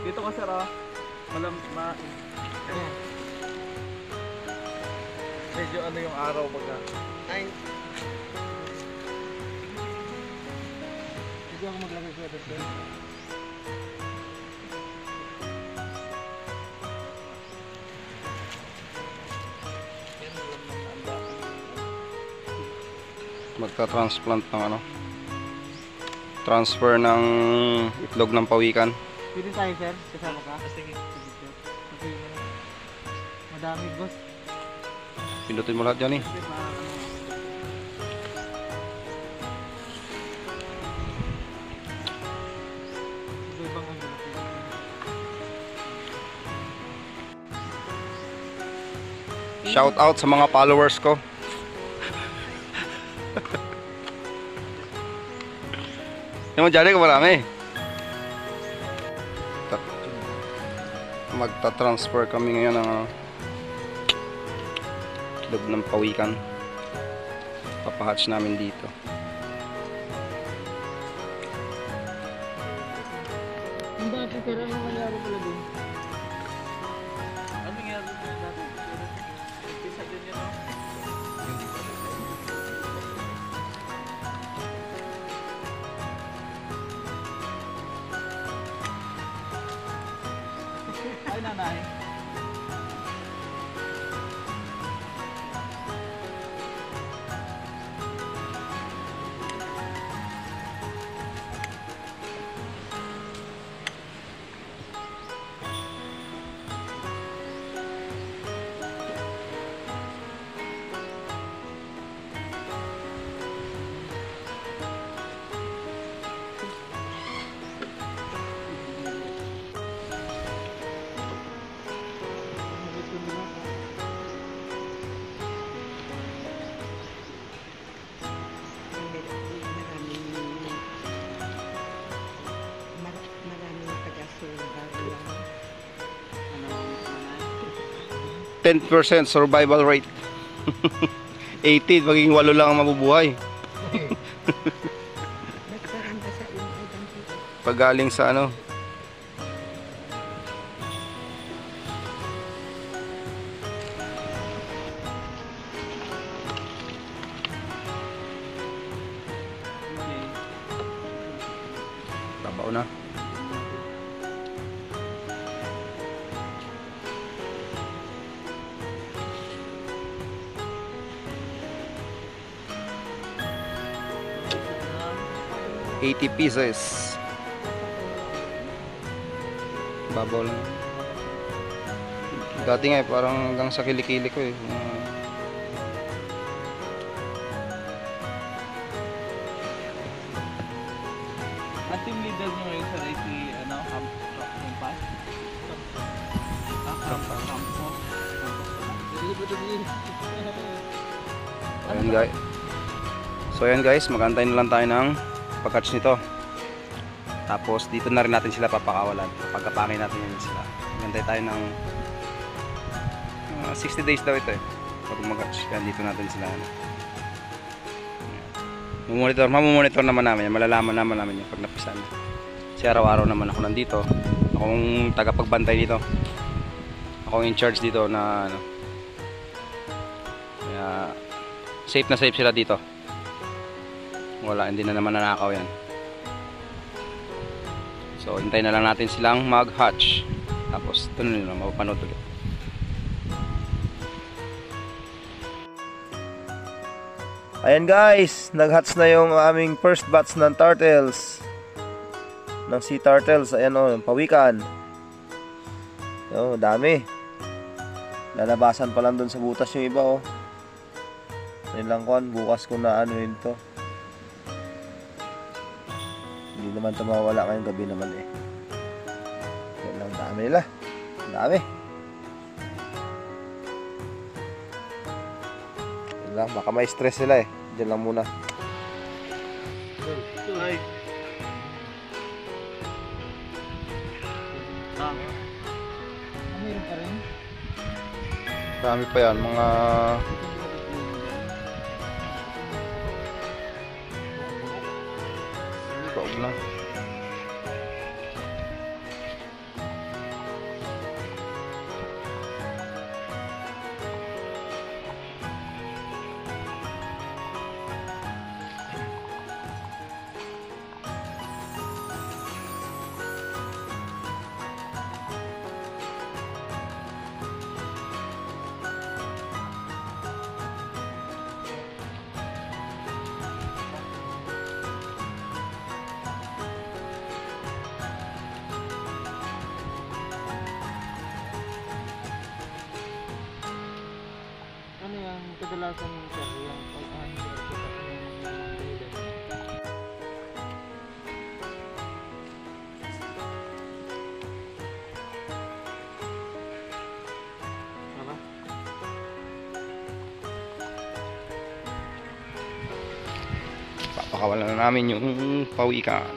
Dito ka sir ah. Medyo ano yung araw pagka. Ay. Hindi ako maglagay sa ito. Magta-transplant ng ano, transfer ng itlog ng pawikan. Pwede tayo sir, kasama ka? Sige. Okay. Madami boss. Pindutin mo lahat dyan eh. Shout out sa mga followers ko. Yung dyan ko marami. Magta-transfer kami ngayon ng itlog ng pawikan. Papahatch namin dito. Ang dati sir, ano nangyari pala din? Ano nangyari dati? Umpisa din yun ah. Ay nanay. Maraming taga-survival lang. 10% survival rate. 80, magiging 8 lang ang mabubuhay. Nagkaranda sa iyo ay dangkita. Pag galing sa ano, tabaw na. ₱80. Babaw lang. Dati nga parang hanggang sa kilikili ko eh. Ang team leader nyo ngayon sir ay si ano, Campas? Campo. Ayan guys. So ayan guys, magantay na lang tayo ng pag-catch nito. Tapos dito na rin natin sila papakawalan. Pagkapangin natin yan sila. Magantay tayo ng 60 days daw ito eh. Pag mag-catch, kaya dito natin sila. Mamumonitor naman namin yan. Malalaman naman namin yan pag napisan. Kasi araw-araw naman ako nandito. Akong tagapagbantay dito. Ako in charge dito na ano. Kaya safe na safe sila dito. Wala, hindi na naman nanakaw yan. So hintayin na lang natin silang mag-hatch. Tapos ito na nila mapapanood ulit. Ayan guys, nag-hatch na yung aming first batch ng turtles. Ng sea turtles. Ayan o, yung pawikan. Dami. Lalabasan pa lang dun sa butas yung iba o. Ayun lang kon, bukas ko na ano yun to. Hindi naman ito mawala ngayong gabi naman eh. Yan lang, dami nila. Dami. Yan lang, baka may stress sila eh. Diyan lang muna. Ay. Meron pa rin. Dami pa yan, mga... Baog na. kadalasan sir, yung pag-ahin sir, Tama? Papakawalan na namin yung pawikan.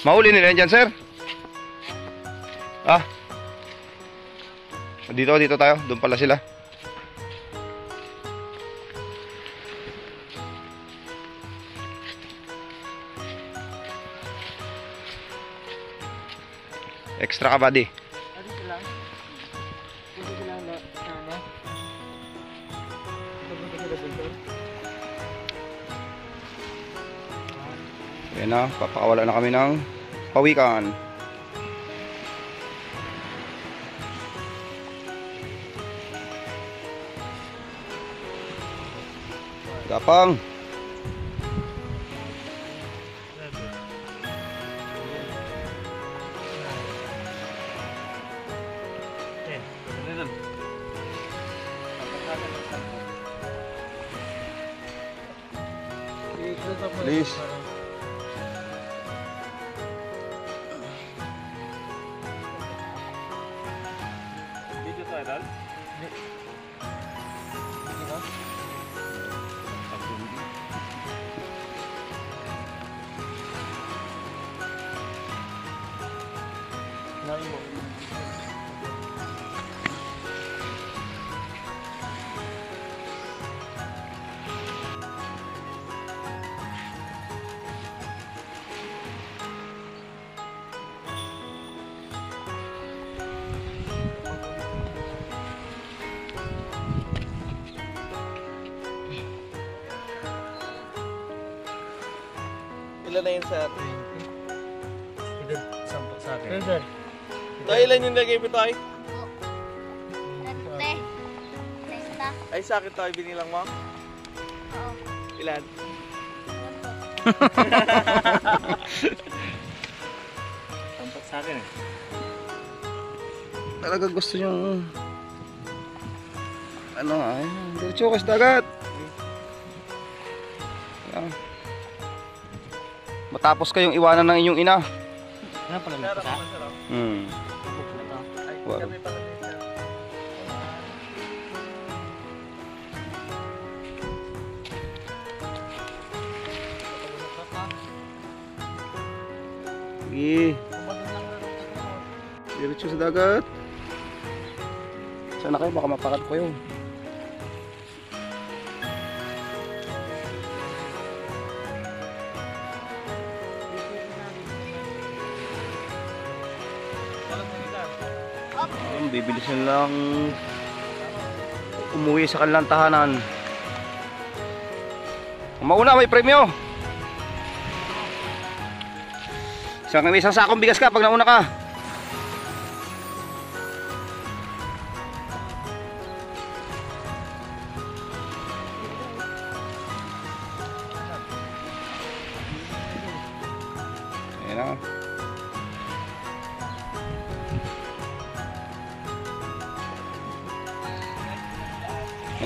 Mahuli nila yan dyan, sir? Ah. Dito tayo. Doon pala sila. Extra ka, buddy. Ano sila? Hindi sila ano? Pupunta sila dito? Ayan na. Papakawala na kami ng pawikan. Gapang. Please. Video to idol? Dito? Lagi mo. Ilan na yun sir? Sampok sa akin. Sir, sir. Tayo ilan yung lagay mo tayo? Tete. Testa. Ay sa akin tayo binilang mo? Oo. Ilan? Sampok sa akin eh. Talaga gusto nyo. Ano ay, diretso ka sa dagat. Ayan. Matapos kayong iwanan ng inyong ina. Ano pala may pasa? Ay, Wow. kami pala din sir. Sige. Diretso sa dagat. Sana kayo, baka mapakat ko yun. Bibilisan lang umuwi sa kanilang tahanan. Ang mauna may premyo. Isang sakong bigas ka pag nauna ka. Ayan na.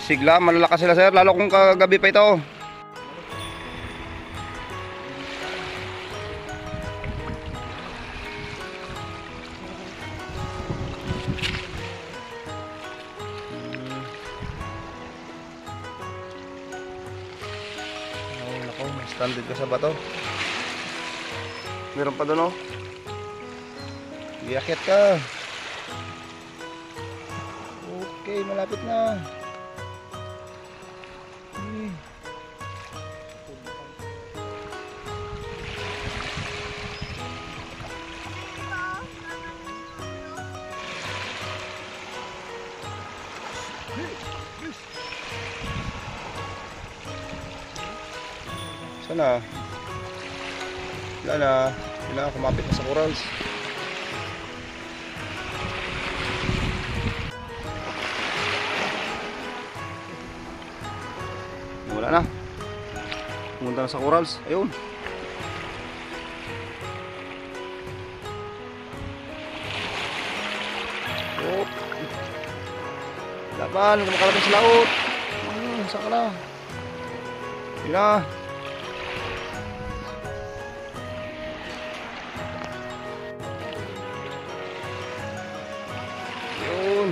Sigla, malalakas sila sir, lalo kung kagabi pa ito. Oh, nako, may stranded ka sa bato. Meron pa doon oh. Iakit ka. Okay, malapit na. Sana wala na, kailangan kumapit na sa corals. Wala na, pumunta na sa corals. Ayun. Oh. Laban, huwag ka makalapit sa laot. Saan ka na? Yun na. Yun.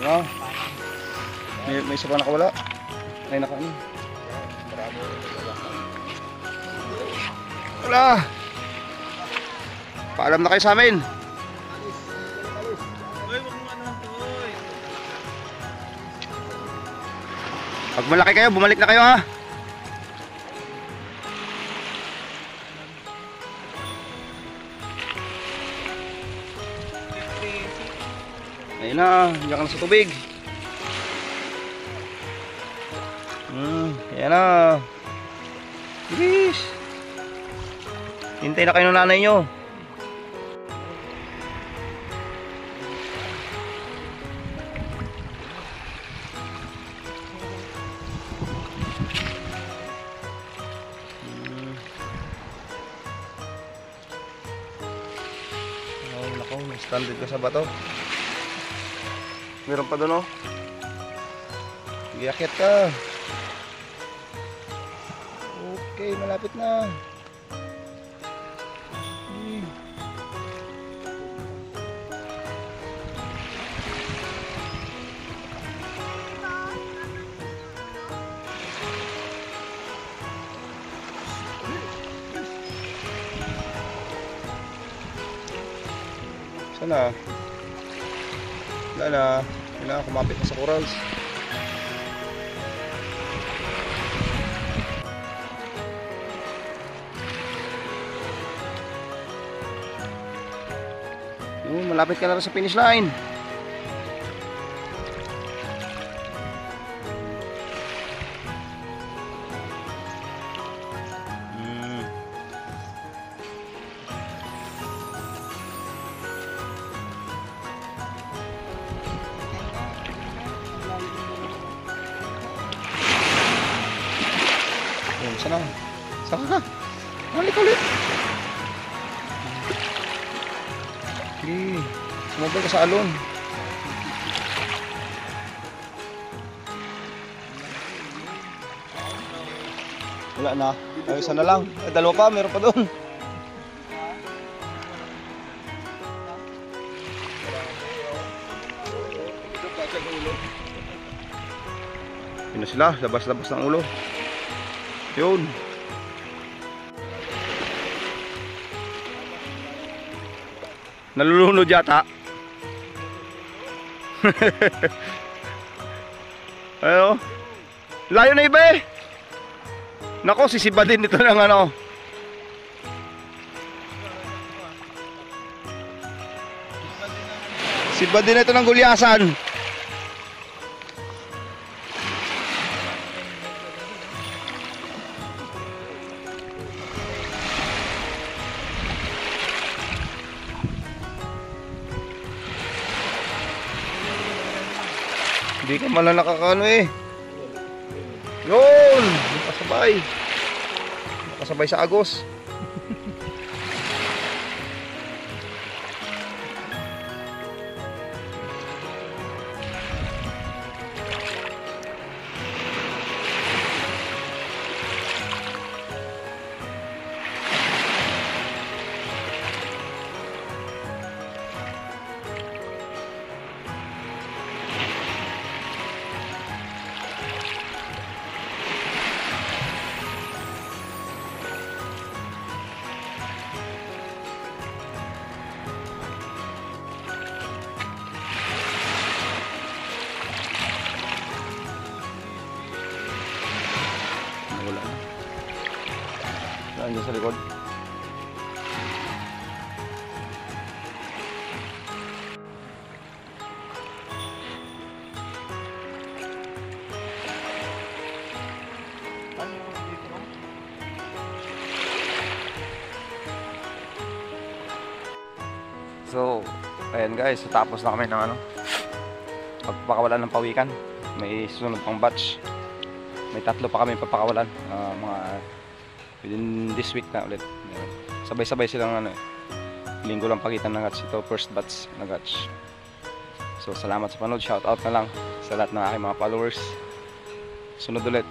Yun. May isa pa nakawala. Ay, nakaano. Wala. Paalam na kayo sa amin. Uy, wag mo ano to, uy. Pag malaki kayo, bumalik na kayo ha. Ayun na, diyan ka na sa tubig. Ayan na. Bilis. Hintay na kayo ng nanay nyo. Oh, nako, may stranded ka sa bato. Meron pa doon, oh. Giakit ka. Okay, malapit na. Sana. Wala na. Kailangan kumapit na sa corals. Yun, malapit ka na rin sa finish line. Sana. Saka ka. Balik ulit. Sige. Sumabay ka sa alon. Wala na. Ay, isa na lang. Ay, dalawa pa. Meron pa doon. Yun na sila. Labas-labas ng ulo. Yun. Nalulunod yata. Ano? Layo na iba eh. Nako, sisiba din ito ng ano. Siba din ito ng gulyasan. Hindi ka man lang nakakano eh. Yun! Nakasabay. Nakasabay sa agos. Wala na. Nandiyan sa likod. So, ayan guys, tapos na kami ng ano, pagpakawalan ng pawikan. May susunod pang batch. May 3 pa kami papakawalan, mga within this week na ulit. Sa Sabay-sabay silang ano eh. Linggo lang pagitan ng hatch. Ito first batch na hatch. So salamat sa panood. Shout out na lang sa lahat ng aking mga followers. Sunod ulit.